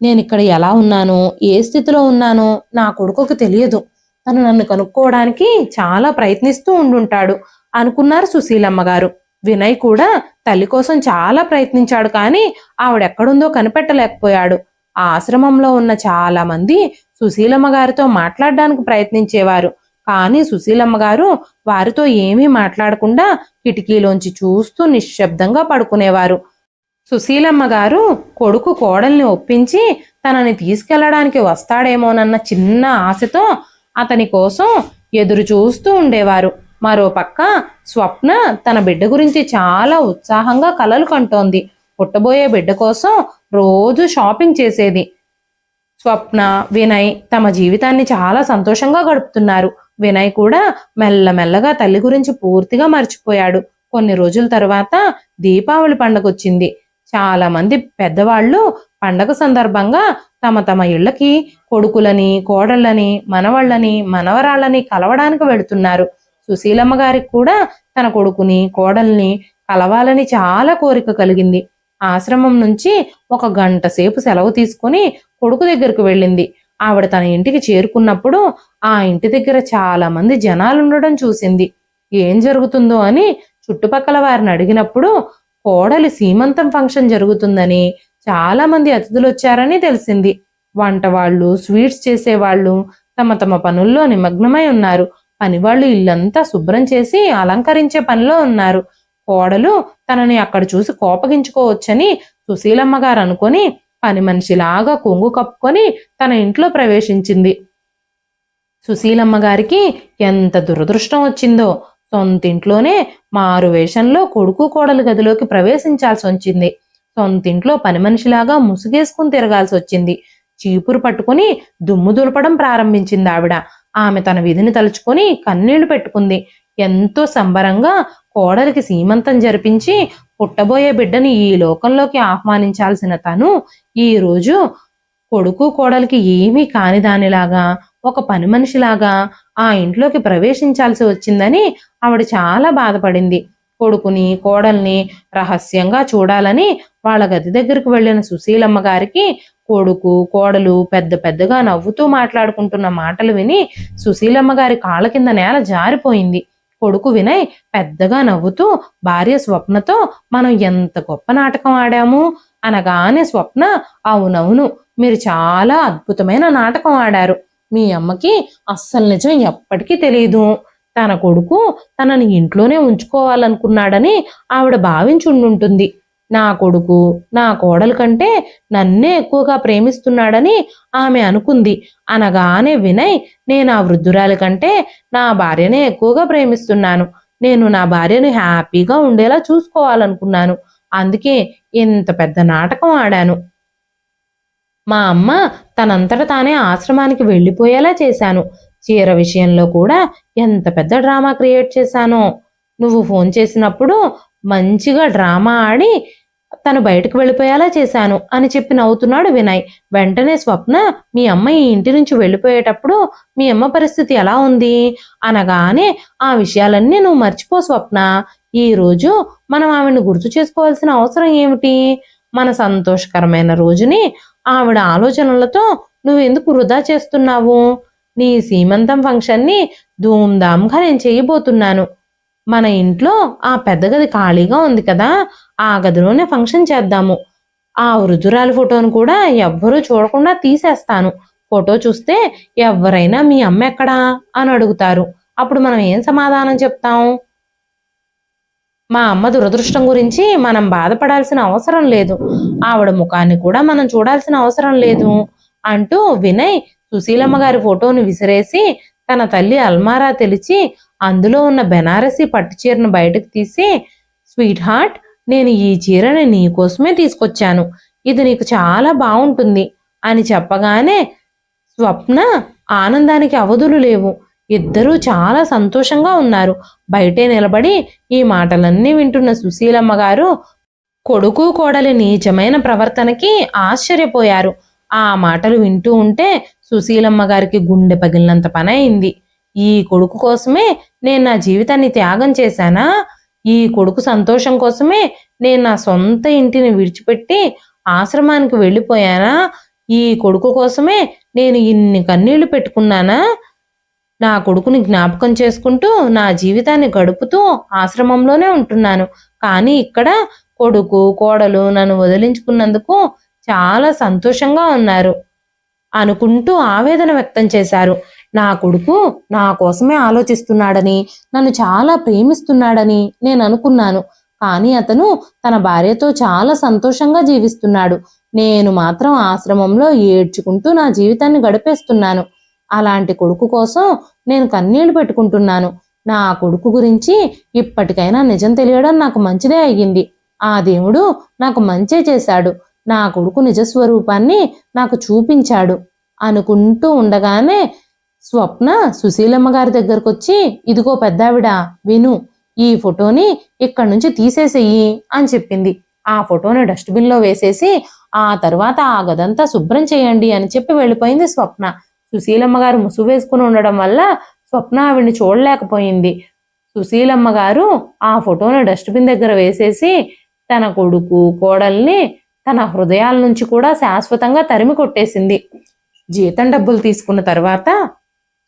నేను ఇక్కడ ఎలా ఉన్నానో, ఏ స్థితిలో ఉన్నానో నా కొడుకుకి తెలియదు. తను నన్ను కనుక్కోవడానికి చాలా ప్రయత్నిస్తూ ఉండుంటాడు అనుకున్నారు సుశీలమ్మ గారు. వినయ్ కూడా తల్లి కోసం చాలా ప్రయత్నించాడు, కానీ ఆవిడెక్కడుందో కనిపెట్టలేకపోయాడు. ఆ ఆశ్రమంలో ఉన్న చాలా మంది సుశీలమ్మ గారితో మాట్లాడడానికి ప్రయత్నించేవారు. కానీ సుశీలమ్మ గారు వారితో ఏమీ మాట్లాడకుండా కిటికీలోంచి చూస్తూ నిశ్శబ్దంగా పడుకునేవారు. సుశీలమ్మ గారు కొడుకు కోడల్ని ఒప్పించి తనని తీసుకెళ్లడానికి వస్తాడేమోనన్న చిన్న ఆశతో అతని కోసం ఎదురు చూస్తూ ఉండేవారు. మరోపక్క స్వప్న తన బిడ్డ గురించి చాలా ఉత్సాహంగా కలలు కంటోంది. పుట్టబోయే బిడ్డ కోసం రోజు షాపింగ్ చేసేది. స్వప్న, వినయ్ తమ జీవితాన్ని చాలా సంతోషంగా గడుపుతున్నారు. వినయ్ కూడా మెల్లమెల్లగా తల్లి గురించి పూర్తిగా మర్చిపోయాడు. కొన్ని రోజుల తర్వాత దీపావళి పండుగ వచ్చింది. చాలా మంది పెద్దవాళ్ళు పండగ సందర్భంగా తమ తమ ఇళ్లకి కొడుకులని, కోడళ్ళని, మనవళ్ళని, మనవరాళ్ళని కలవడానికి వెళుతున్నారు. సుశీలమ్మ గారికి కూడా తన కొడుకుని, కోడల్ని కలవాలని చాలా కోరిక కలిగింది. ఆశ్రమం నుంచి 1 గంట సేపు సెలవు తీసుకుని కొడుకు దగ్గరకు వెళ్ళింది. ఆవిడ తన ఇంటికి చేరుకున్నప్పుడు ఆ ఇంటి దగ్గర చాలా మంది జనాలుండడం చూసింది. ఏం జరుగుతుందో అని చుట్టుపక్కల వారిని అడిగినప్పుడు కోడలి సీమంతం ఫంక్షన్ జరుగుతుందని, చాలా మంది అతిథులు వచ్చారని తెలిసింది. వంట వాళ్ళు, స్వీట్స్ చేసేవాళ్ళు తమ తమ పనుల్లో నిమగ్నమై ఉన్నారు. పనివాళ్ళు ఇల్లంతా శుభ్రం చేసి అలంకరించే పనిలో ఉన్నారు. కోడలు తనని అక్కడ చూసి కోపగించుకోవచ్చని సుశీలమ్మ గారు అనుకొని పని మనిషిలాగా కొంగు కప్పుకొని తన ఇంట్లో ప్రవేశించింది. సుశీలమ్మ గారికి ఎంత దురదృష్టం వచ్చిందో. సొంతింట్లోనే మారు వేషంలో కొడుకు కోడలు గదిలోకి ప్రవేశించాల్సి వచ్చింది. సొంతింట్లో పని మనిషిలాగా ముసుగేసుకుని తిరగాల్సి వచ్చింది. చీపురు పట్టుకుని దుమ్ము దులపడం ప్రారంభించింది ఆవిడ. ఆమె తన విధిని తలుచుకొని కన్నీళ్లు పెట్టుకుంది. ఎంతో సంబరంగా కోడలికి సీమంతం జరిపించి పుట్టబోయే బిడ్డని ఈ లోకంలోకి ఆహ్వానించాల్సిన తను ఈ రోజు కొడుకు కోడలికి ఏమీ కాని దానిలాగా, ఒక పని మనిషిలాగా ఆ ఇంట్లోకి ప్రవేశించాల్సి వచ్చిందని ఆవిడ చాలా బాధపడింది. కొడుకుని, కోడల్ని రహస్యంగా చూడాలని వాళ్ళ గది దగ్గరకు వెళ్ళిన సుశీలమ్మ గారికి కొడుకు, కోడలు పెద్ద పెద్దగా నవ్వుతూ మాట్లాడుకుంటున్న మాటలు విని సుశీలమ్మ గారి కాళ్ళ కింద నేల జారిపోయింది. కొడుకు వినయ్ పెద్దగా నవ్వుతూ భార్య స్వప్నతో మనం ఎంత గొప్ప నాటకం ఆడాము అనగానే స్వప్న, అవునవును, మీరు చాలా అద్భుతమైన నాటకం ఆడారు. మీ అమ్మకి అస్సలు నిజం ఎప్పటికీ తెలియదు. తన కొడుకు తనని ఇంట్లోనే ఉంచుకోవాలనుకున్నాడని ఆవిడ భావించుండుంటుంది. నా కొడుకు నా కోడలు కంటే నన్నే ఎక్కువగా ప్రేమిస్తున్నాడని ఆమె అనుకుంది అనగానే వినయ్, నేను ఆ వృద్ధురాలి కంటే నా భార్యనే ఎక్కువగా ప్రేమిస్తున్నాను. నేను నా భార్యను హ్యాపీగా ఉండేలా చూసుకోవాలనుకున్నాను. అందుకే ఇంత పెద్ద నాటకం ఆడాను. మా అమ్మ తనంతట తానే ఆశ్రమానికి వెళ్ళిపోయేలా చేశాను. చీర విషయంలో కూడా ఎంత పెద్ద డ్రామా క్రియేట్ చేశానో. నువ్వు ఫోన్ చేసినప్పుడు మంచిగా డ్రామా ఆడి తను బయటకు వెళ్ళిపోయేలా చేశాను అని చెప్పి నవ్వుతున్నాడు వినయ్. వెంటనే స్వప్న, మీ అమ్మ ఈ ఇంటి నుంచి వెళ్ళిపోయేటప్పుడు మీ అమ్మ పరిస్థితి ఎలా ఉంది అనగానే, ఆ విషయాలన్నీ నువ్వు మర్చిపో స్వప్న, ఈరోజు మనం ఆవిడని గుర్తు చేసుకోవాల్సిన అవసరం ఏమిటి? మన సంతోషకరమైన రోజుని ఆవిడ ఆలోచనలతో నువ్వెందుకు వృధా చేస్తున్నావు? నీ సీమంతం ఫంక్షన్ని ధూమ్‌ధామ్‌గా నేను చేయబోతున్నాను. మన ఇంట్లో ఆ పెద్ద గది ఖాళీగా ఉంది కదా, ఆ గదిలోనే ఫంక్షన్ చేద్దాము. ఆ వృద్ధురాలి ఫోటోను కూడా ఎవ్వరూ చూడకుండా తీసేస్తాను. ఫోటో చూస్తే ఎవ్వరైనా మీ అమ్మ ఎక్కడా అని అడుగుతారు. అప్పుడు మనం ఏం సమాధానం చెప్తాం? మా అమ్మ దురదృష్టం గురించి మనం బాధపడాల్సిన అవసరం లేదు. ఆవిడ ముఖాన్ని కూడా మనం చూడాల్సిన అవసరం లేదు అంటూ వినయ్ సుశీలమ్మ గారి ఫోటోను విసిరేసి తన తల్లి అల్మారా తెరిచి అందులో ఉన్న బెనారసీ పట్టు చీరను బయటకు తీసి, స్వీట్ హార్ట్, నేను ఈ చీరని నీకోసమే తీసుకొచ్చాను. ఇది నీకు చాలా బాగుంటుంది అని చెప్పగానే స్వప్న ఆనందానికి అవధులు లేవు. ఇద్దరూ చాలా సంతోషంగా ఉన్నారు. బయటే నిలబడి ఈ మాటలన్నీ వింటున్న సుశీలమ్మ గారు కొడుకు కోడలి నీచమైన ప్రవర్తనకి ఆశ్చర్యపోయారు. ఆ మాటలు వింటూ ఉంటే సుశీలమ్మ గారికి గుండె పగిలినంత పని అయింది. ఈ కొడుకు కోసమే నేను నా జీవితాన్ని త్యాగం చేశానా? ఈ కొడుకు సంతోషం కోసమే నేను నా సొంత ఇంటిని విడిచిపెట్టి ఆశ్రమానికి వెళ్ళిపోయానా? ఈ కొడుకు కోసమే నేను ఇన్ని కన్నీళ్లు పెట్టుకున్నానా? నా కొడుకుని జ్ఞాపకం చేసుకుంటూ నా జీవితాన్ని గడుపుతూ ఆశ్రమంలోనే ఉంటున్నాను. కానీ ఇక్కడ కొడుకు కోడలు నన్ను వదిలించుకున్నందుకు చాలా సంతోషంగా ఉన్నారు అనుకుంటూ ఆవేదన వ్యక్తం చేశారు. నా కొడుకు నా కోసమే ఆలోచిస్తున్నాడని, నన్ను చాలా ప్రేమిస్తున్నాడని నేను అనుకున్నాను. కానీ అతను తన భార్యతో చాలా సంతోషంగా జీవిస్తున్నాడు. నేను మాత్రం ఆశ్రమంలో ఏడ్చుకుంటూ నా జీవితాన్ని గడిపేస్తున్నాను. అలాంటి కొడుకు కోసం నేను కన్నీళ్లు పెట్టుకుంటున్నాను. నా కొడుకు గురించి ఇప్పటికైనా నిజం తెలియడం నాకు మంచిదే అయ్యింది. ఆ దేవుడు నాకు మంచే చేశాడు. నా కొడుకు నిజస్వరూపాన్ని నాకు చూపించాడు అనుకుంటూ ఉండగానే స్వప్న సుశీలమ్మ గారి దగ్గరకు వచ్చి, ఇదిగో పెద్దావిడ, విను, ఈ ఫోటోని ఇక్కడి నుంచి తీసేసేయి అని చెప్పింది. ఆ ఫోటోని డస్ట్బిన్లో వేసేసి ఆ తర్వాత ఆ గదంతా శుభ్రం చేయండి అని చెప్పి వెళ్ళిపోయింది స్వప్న. సుశీలమ్మ గారు ముసుగు వేసుకుని ఉండడం వల్ల స్వప్న ఆవిడ్ని చూడలేకపోయింది. సుశీలమ్మ గారు ఆ ఫోటోని డస్ట్బిన్ దగ్గర వేసేసి తన కొడుకు కోడల్ని తన హృదయాల నుంచి కూడా శాశ్వతంగా తరిమి కొట్టేసింది. జీతం డబ్బులు తీసుకున్న తర్వాత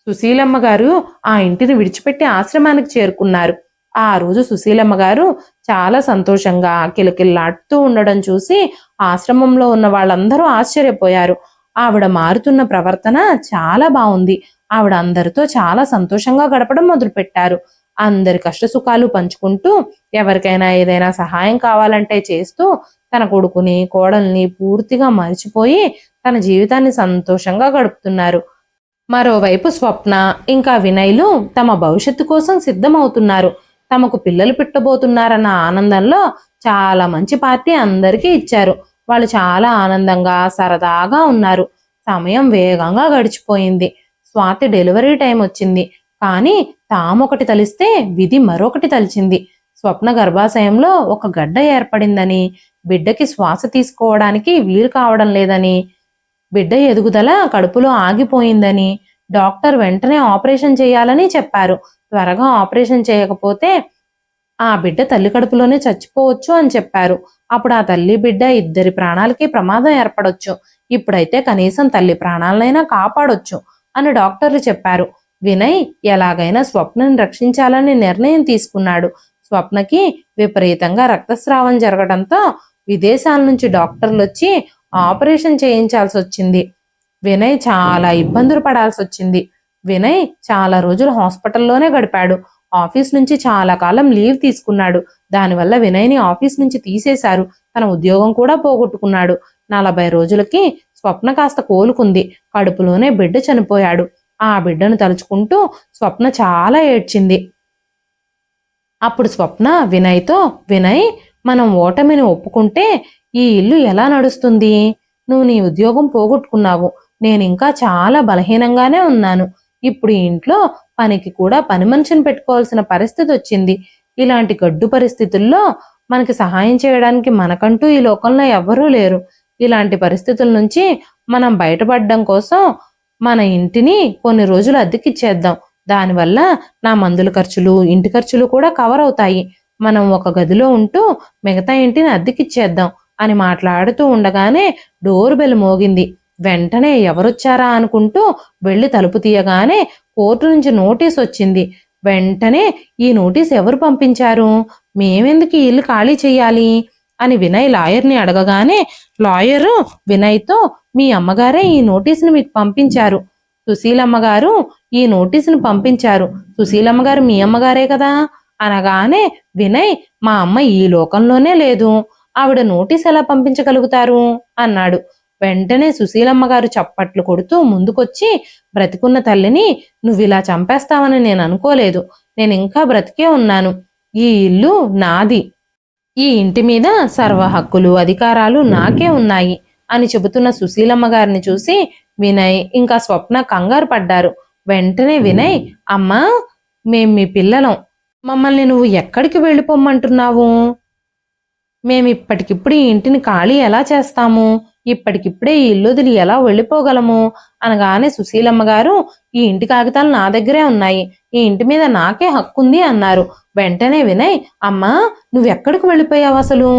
సుశీలమ్మ గారు ఆ ఇంటిని విడిచిపెట్టి ఆశ్రమానికి చేరుకున్నారు. ఆ రోజు సుశీలమ్మ గారు చాలా సంతోషంగా కిలకిల్లాడుతూ ఉండడం చూసి ఆశ్రమంలో ఉన్న వాళ్ళందరూ ఆశ్చర్యపోయారు. ఆవిడ మారుతున్న ప్రవర్తన చాలా బాగుంది. ఆవిడ అందరితో చాలా సంతోషంగా గడపడం మొదలుపెట్టారు. అందరి కష్ట సుఖాలు పంచుకుంటూ, ఎవరికైనా ఏదైనా సహాయం కావాలంటే చేస్తూ, తన కొడుకుని కోడల్ని పూర్తిగా మర్చిపోయి తన జీవితాన్ని సంతోషంగా గడుపుతున్నారు. మరోవైపు స్వప్న ఇంకా వినయ్లు తమ భవిష్యత్తు కోసం సిద్ధమవుతున్నారు. తమకు పిల్లలు పుట్టబోతున్నారన్న ఆనందంలో చాలా మంచి పార్టీ అందరికీ ఇచ్చారు. వాళ్ళు చాలా ఆనందంగా సరదాగా ఉన్నారు. సమయం వేగంగా గడిచిపోయింది. స్వాతి డెలివరీ టైం వచ్చింది. కానీ తామొకటి తలిస్తే విధి మరొకటి తలిచింది. స్వప్న గర్భాశయంలో ఒక గడ్డ ఏర్పడిందని, బిడ్డకి శ్వాస తీసుకోవడానికి వీలు కావడం లేదని, బిడ్డ ఎదుగుదల కడుపులో ఆగిపోయిందని డాక్టర్ వెంటనే ఆపరేషన్ చేయాలని చెప్పారు. త్వరగా ఆపరేషన్ చేయకపోతే ఆ బిడ్డ తల్లి కడుపులోనే చచ్చిపోవచ్చు అని చెప్పారు. అప్పుడు ఆ తల్లి బిడ్డ ఇద్దరి ప్రాణాలకి ప్రమాదం ఏర్పడొచ్చు. ఇప్పుడైతే కనీసం తల్లి ప్రాణాలనైనా కాపాడొచ్చు అని డాక్టర్లు చెప్పారు. వినయ్ ఎలాగైనా స్వప్నని రక్షించాలని నిర్ణయం తీసుకున్నాడు. స్వప్నకి విపరీతంగా రక్తస్రావం జరగడంతో విదేశాల నుంచి డాక్టర్లు వచ్చి ఆపరేషన్ చేయించాల్సి వచ్చింది. వినయ్ చాలా ఇబ్బందులు పడాల్సి వచ్చింది. వినయ్ చాలా రోజులు హాస్పిటల్లోనే గడిపాడు. ఆఫీస్ నుంచి చాలా కాలం లీవ్ తీసుకున్నాడు. దానివల్ల వినయ్ని ఆఫీస్ నుంచి తీసేశారు. తన ఉద్యోగం కూడా పోగొట్టుకున్నాడు. 40 రోజులకి స్వప్న కాస్త కోలుకుంది. కడుపులోనే బిడ్డ చనిపోయాడు. ఆ బిడ్డను తలుచుకుంటూ స్వప్న చాలా ఏడ్చింది. అప్పుడు స్వప్న వినయ్తో, వినయ్, మనం ఓటమిని ఒప్పుకుంటే ఈ ఇల్లు ఎలా నడుస్తుంది? నువ్వు నీ ఉద్యోగం పోగొట్టుకున్నావు. నేను ఇంకా చాలా బలహీనంగానే ఉన్నాను. ఇప్పుడు ఈ ఇంట్లో పనికి కూడా పని మనిషిని పెట్టుకోవాల్సిన పరిస్థితి వచ్చింది. ఇలాంటి గడ్డు పరిస్థితుల్లో మనకి సహాయం చేయడానికి మనకంటూ ఈ లోకంలో ఎవ్వరూ లేరు. ఇలాంటి పరిస్థితుల నుంచి మనం బయటపడడం కోసం మన ఇంటిని కొన్ని రోజులు అద్దెకిచ్చేద్దాం. దానివల్ల నా మందుల ఖర్చులు, ఇంటి ఖర్చులు కూడా కవర్ అవుతాయి. మనం ఒక గదిలో ఉంటూ మిగతా ఇంటిని అద్దెకిచ్చేద్దాం అని మాట్లాడుతూ ఉండగానే డోర్ బెల్ మోగింది. వెంటనే ఎవరొచ్చారా అనుకుంటూ వెళ్లి తలుపు తీయగానే కోర్టు నుంచి నోటీస్ వచ్చింది. వెంటనే ఈ నోటీస్ ఎవరు పంపించారు, మేమెందుకు ఈ ఇల్లు ఖాళీ చెయ్యాలి అని వినయ్ లాయర్ని అడగగానే లాయరు వినయ్తో, మీ అమ్మగారే ఈ నోటీసుని మీకు పంపించారు, సుశీలమ్మ గారు ఈ నోటీసును పంపించారు, సుశీలమ్మ గారు మీ అమ్మగారే కదా అనగానే వినయ్, మా అమ్మ ఈ లోకంలోనే లేదు, ఆవిడ నోటీస్ ఎలా పంపించగలుగుతారు అన్నాడు. వెంటనే సుశీలమ్మ గారు చప్పట్లు కొడుతూ ముందుకొచ్చి, బ్రతికున్న తల్లిని నువ్విలా చంపేస్తావని నేను అనుకోలేదు, నేను ఇంకా బ్రతికే ఉన్నాను, ఈ ఇల్లు నాది, ఈ ఇంటి మీద సర్వ హక్కులు అధికారాలు నాకే ఉన్నాయి అని చెబుతున్న సుశీలమ్మ గారిని చూసి వినయ్ ఇంకా స్వప్న కంగారు పడ్డారు. వెంటనే వినయ్, అమ్మా మేం మీ పిల్లలం, మమ్మల్ని నువ్వు ఎక్కడికి వెళ్ళిపోమ్మంటున్నావు, మేమిప్పటికిప్పుడు ఈ ఇంటిని ఖాళీ ఎలా చేస్తాము, ఇప్పటికిప్పుడే ఈ ఇల్లుదిలి ఎలా వెళ్ళిపోగలము అనగానే సుశీలమ్మ గారు, ఈ ఇంటి కాగితాలు నా దగ్గరే ఉన్నాయి, ఈ ఇంటి మీద నాకే హక్కుంది అన్నారు. వెంటనే వినయ్, అమ్మా నువ్వెక్కడికి వెళ్ళిపోయావు, అసలు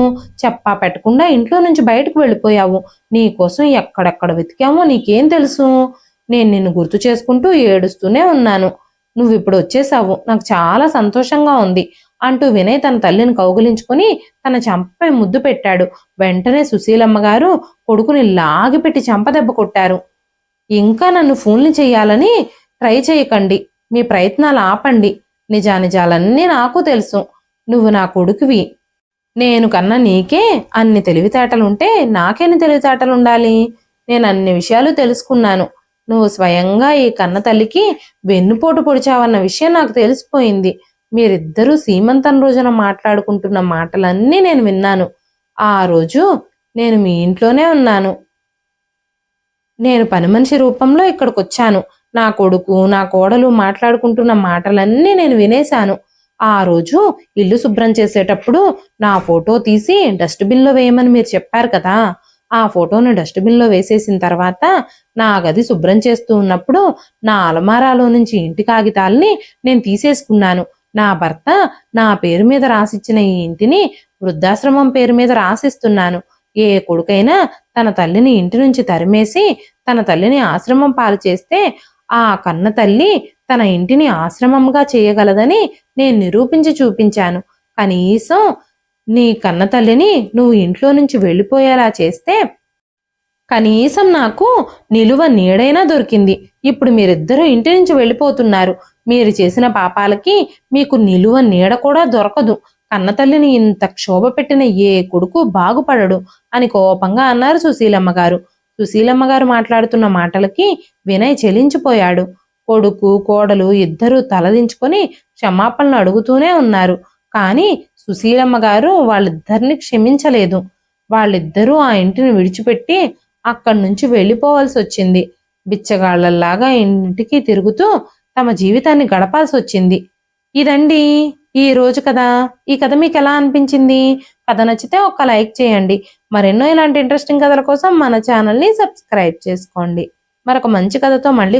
చెప్పా పెట్టకుండా ఇంట్లో నుంచి బయటకు వెళ్ళిపోయావు, నీకోసం ఎక్కడెక్కడ వెతికామో నీకేం తెలుసు, నేను నిన్ను గుర్తు చేసుకుంటూ ఏడుస్తూనే ఉన్నాను, నువ్విప్పుడు వచ్చేసావు, నాకు చాలా సంతోషంగా ఉంది అంటూ వినయ్ తన తల్లిని కౌగిలించుకుని తన చంపపై ముద్దు పెట్టాడు. వెంటనే సుశీలమ్మ గారు కొడుకుని లాగిపెట్టి చంపదెబ్బ కొట్టారు. ఇంకా నన్ను ఫోన్లు చెయ్యాలని ట్రై చేయకండి, మీ ప్రయత్నాలు ఆపండి, నిజానిజాలన్నీ నాకు తెలుసు, నువ్వు నా కొడుకువి, నేను కన్నా నీకే అన్ని తెలివితేటలుంటే నాకెన్ని తెలివితేటలుండాలి, నేను అన్ని విషయాలు తెలుసుకున్నాను, నువ్వు స్వయంగా ఈ కన్న తల్లికి వెన్నుపోటు పొడిచావన్న విషయం నాకు తెలిసిపోయింది, మీరిద్దరూ సీమంతం రోజున మాట్లాడుకుంటున్న మాటలన్నీ నేను విన్నాను, ఆ రోజు నేను మీ ఇంట్లోనే ఉన్నాను, నేను పని మనిషి రూపంలో ఇక్కడికి వచ్చాను, నా కొడుకు నా కోడలు మాట్లాడుకుంటున్న మాటలన్నీ నేను వినేశాను, ఆ రోజు ఇల్లు శుభ్రం చేసేటప్పుడు నా ఫోటో తీసి డస్ట్బిన్లో వేయమని మీరు చెప్పారు కదా, ఆ ఫోటోను డస్ట్బిన్లో వేసేసిన తర్వాత నా గది శుభ్రం చేస్తూ ఉన్నప్పుడు నా అలమారాలో నుంచి ఇంటి కాగితాల్ని నేను తీసేసుకున్నాను, నా భర్త నా పేరు మీద రాసిచ్చిన ఈ ఇంటిని వృద్ధాశ్రమం పేరు మీద రాసిస్తున్నాను, ఏ కొడుకైనా తన తల్లిని ఇంటి నుంచి తరిమేసి తన తల్లిని ఆశ్రమం పాలు చేస్తే ఆ కన్న తల్లి తన ఇంటిని ఆశ్రమంగా చేయగలదని నేను నిరూపించి చూపించాను, కనీసం నీ కన్న తల్లిని నువ్వు ఇంట్లో నుంచి వెళ్ళిపోయేలా చేస్తే కనీసం నాకు నిలువ నీడైనా దొరికింది, ఇప్పుడు మీరిద్దరూ ఇంటి నుంచి వెళ్ళిపోతున్నారు, మీరు చేసిన పాపాలకి మీకు నిలువ నీడ కూడా దొరకదు, కన్నతల్లిని ఇంత క్షోభ పెట్టిన ఏ కొడుకు బాగుపడడు అని కోపంగా అన్నారు సుశీలమ్మ గారు. సుశీలమ్మ గారు మాట్లాడుతున్న మాటలకి వినయ్ చెలించిపోయాడు. కొడుకు కోడలు ఇద్దరూ తలదించుకొని క్షమాపణలు అడుగుతూనే ఉన్నారు, కానీ సుశీలమ్మ గారు వాళ్ళిద్దరిని క్షమించలేదు. వాళ్ళిద్దరూ ఆ ఇంటిని విడిచిపెట్టి అక్కడి నుంచి వెళ్ళిపోవాల్సి వచ్చింది. బిచ్చగాళ్లలాగా ఇంటికి తిరుగుతూ తమ జీవితాన్ని గడపాల్సి వచ్చింది. ఇదండి ఈ రోజు కథ. ఈ కథ మీకు ఎలా అనిపించింది? కథ నచ్చితే ఒక్క లైక్ చేయండి. మరెన్నో ఇలాంటి ఇంట్రెస్టింగ్ కథల కోసం మన ఛానల్ని సబ్స్క్రైబ్ చేసుకోండి. మరొక మంచి కథతో మళ్ళీ